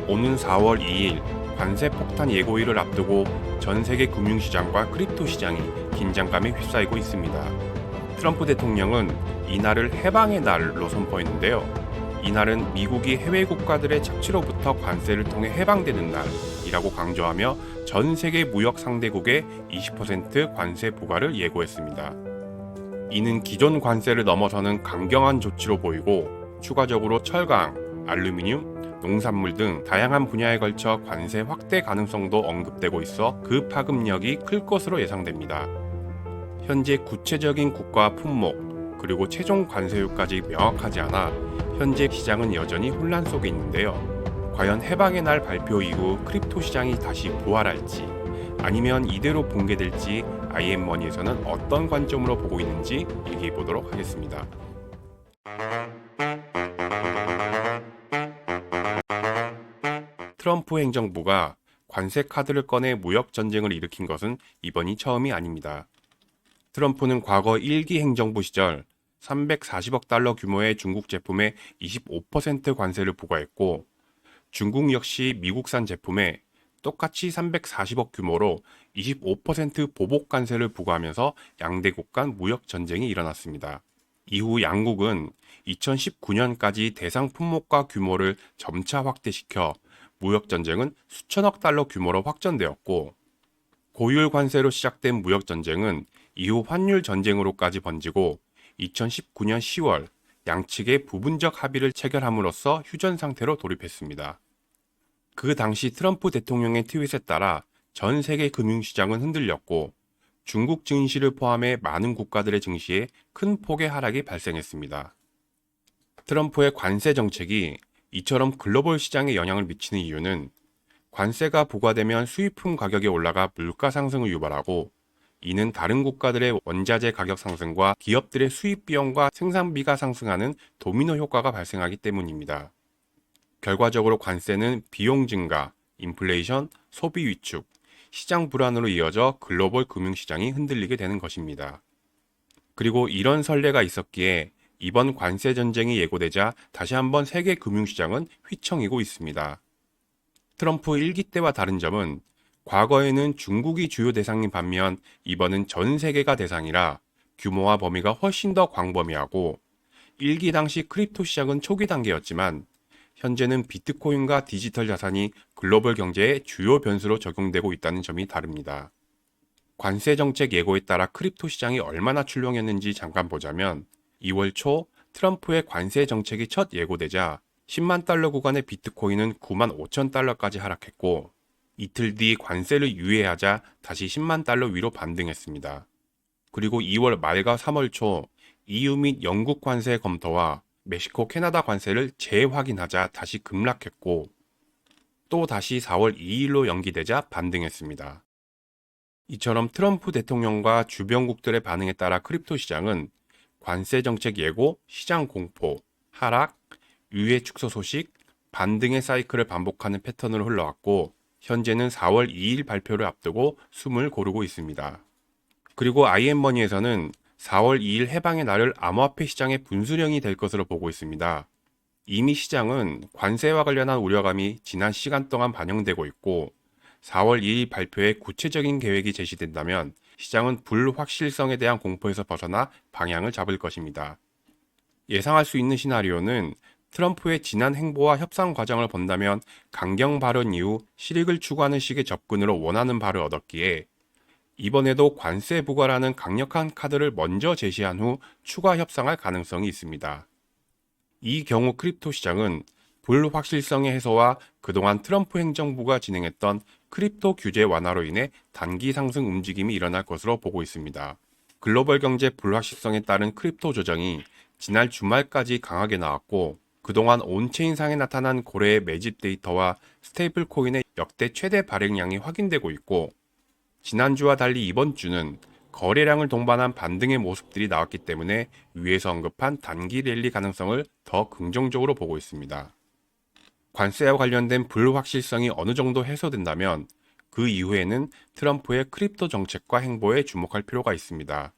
오는 4월 2일 관세 폭탄 예고일을 앞두고 전 세계 금융시장과 크립토 시장이 긴장감에 휩싸이고 있습니다. 트럼프 대통령은 이날을 해방의 날로 선포했는데요. 이날은 미국이 해외 국가들의 착취로부터 관세를 통해 해방되는 날이라고 강조하며 전 세계 무역 상대국에 20% 관세 부과를 예고했습니다. 이는 기존 관세를 넘어서는 강경한 조치로 보이고 추가적으로 철강, 알루미늄, 농산물 등 다양한 분야에 걸쳐 관세 확대 가능성도 언급되고 있어 그 파급력이 클 것으로 예상됩니다. 현재 구체적인 국가 품목 그리고 최종 관세율까지 명확하지 않아 현재 시장은 여전히 혼란 속에 있는데요. 과연 해방의 날 발표 이후 크립토 시장이 다시 부활할지 아니면 이대로 붕괴될지 IM머니에서는 어떤 관점으로 보고 있는지 얘기해 보도록 하겠습니다. 트럼프 행정부가 관세 카드를 꺼내 무역 전쟁을 일으킨 것은 이번이 처음이 아닙니다. 트럼프는 과거 1기 행정부 시절 340억 달러 규모의 중국 제품에 25% 관세를 부과했고 중국 역시 미국산 제품에 똑같이 340억 규모로 25% 보복 관세를 부과하면서 양대국 간 무역 전쟁이 일어났습니다. 이후 양국은 2019년까지 대상 품목과 규모를 점차 확대시켜 무역 전쟁은 수천억 달러 규모로 확전되었고 고율 관세로 시작된 무역 전쟁은 이후 환율 전쟁으로까지 번지고 2019년 10월 양측의 부분적 합의를 체결함으로써 휴전 상태로 돌입했습니다. 그 당시 트럼프 대통령의 트윗에 따라 전 세계 금융시장은 흔들렸고 중국 증시를 포함해 많은 국가들의 증시에 큰 폭의 하락이 발생했습니다. 트럼프의 관세 정책이 이처럼 글로벌 시장에 영향을 미치는 이유는 관세가 부과되면 수입품 가격이 올라가 물가 상승을 유발하고 이는 다른 국가들의 원자재 가격 상승과 기업들의 수입 비용과 생산비가 상승하는 도미노 효과가 발생하기 때문입니다. 결과적으로 관세는 비용 증가, 인플레이션, 소비 위축, 시장 불안으로 이어져 글로벌 금융시장이 흔들리게 되는 것입니다. 그리고 이런 선례가 있었기에 이번 관세 전쟁이 예고되자 다시 한번 세계 금융시장은 휘청이고 있습니다. 트럼프 1기 때와 다른 점은 과거에는 중국이 주요 대상인 반면 이번은 전 세계가 대상이라 규모와 범위가 훨씬 더 광범위하고 1기 당시 크립토 시장은 초기 단계였지만 현재는 비트코인과 디지털 자산이 글로벌 경제의 주요 변수로 적용되고 있다는 점이 다릅니다. 관세 정책 예고에 따라 크립토 시장이 얼마나 출렁였는지 잠깐 보자면 2월 초 트럼프의 관세 정책이 첫 예고되자 10만 달러 구간의 비트코인은 9만 5천 달러까지 하락했고 이틀 뒤 관세를 유예하자 다시 10만 달러 위로 반등했습니다. 그리고 2월 말과 3월 초 EU 및 영국 관세 검토와 멕시코, 캐나다 관세를 재확인하자 다시 급락했고 또 다시 4월 2일로 연기되자 반등했습니다. 이처럼 트럼프 대통령과 주변국들의 반응에 따라 크립토 시장은 관세 정책 예고, 시장 공포, 하락, 유예 축소 소식, 반등의 사이클을 반복하는 패턴으로 흘러왔고 현재는 4월 2일 발표를 앞두고 숨을 고르고 있습니다. 그리고 IM머니에서는 4월 2일 해방의 날을 암호화폐 시장의 분수령이 될 것으로 보고 있습니다. 이미 시장은 관세와 관련한 우려감이 지난 시간 동안 반영되고 있고 4월 2일 발표에 구체적인 계획이 제시된다면 시장은 불확실성에 대한 공포에서 벗어나 방향을 잡을 것입니다. 예상할 수 있는 시나리오는 트럼프의 지난 행보와 협상 과정을 본다면 강경 발언 이후 실익을 추구하는 식의 접근으로 원하는 바를 얻었기에 이번에도 관세 부과라는 강력한 카드를 먼저 제시한 후 추가 협상할 가능성이 있습니다. 이 경우 크립토 시장은 불확실성의 해소와 그동안 트럼프 행정부가 진행했던 크립토 규제 완화로 인해 단기 상승 움직임이 일어날 것으로 보고 있습니다. 글로벌 경제 불확실성에 따른 크립토 조정이 지난 주말까지 강하게 나왔고 그동안 온체인상에 나타난 고래의 매집 데이터와 스테이블 코인의 역대 최대 발행량이 확인되고 있고 지난주와 달리 이번 주는 거래량을 동반한 반등의 모습들이 나왔기 때문에 위에서 언급한 단기 랠리 가능성을 더 긍정적으로 보고 있습니다. 관세와 관련된 불확실성이 어느 정도 해소된다면 그 이후에는 트럼프의 크립토 정책과 행보에 주목할 필요가 있습니다.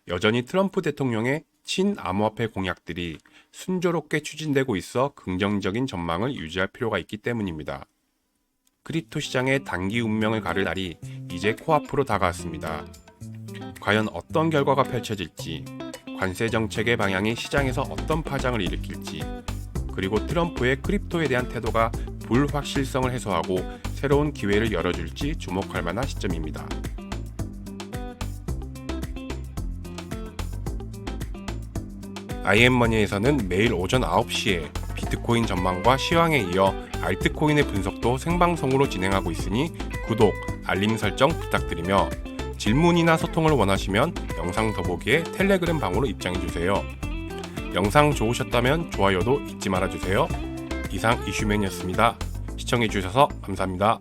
여전히 트럼프 대통령의 친암호화폐 공약들이 순조롭게 추진되고 있어 긍정적인 전망을 유지할 필요가 있기 때문입니다. 크립토 시장의 단기 운명을 가를 날이 이제 코앞으로 다가왔습니다. 과연 어떤 결과가 펼쳐질지, 관세 정책의 방향이 시장에서 어떤 파장을 일으킬지, 그리고 트럼프의 크립토에 대한 태도가 불확실성을 해소하고 새로운 기회를 열어줄지 주목할 만한 시점입니다. IM머니에서는 매일 오전 9시에 비트코인 전망과 시황에 이어 알트코인의 분석도 생방송으로 진행하고 있으니 구독, 알림 설정 부탁드리며 질문이나 소통을 원하시면 영상 더보기에 텔레그램 방으로 입장해주세요. 영상 좋으셨다면 좋아요도 잊지 말아주세요. 이상 이슈맨이었습니다. 시청해주셔서 감사합니다.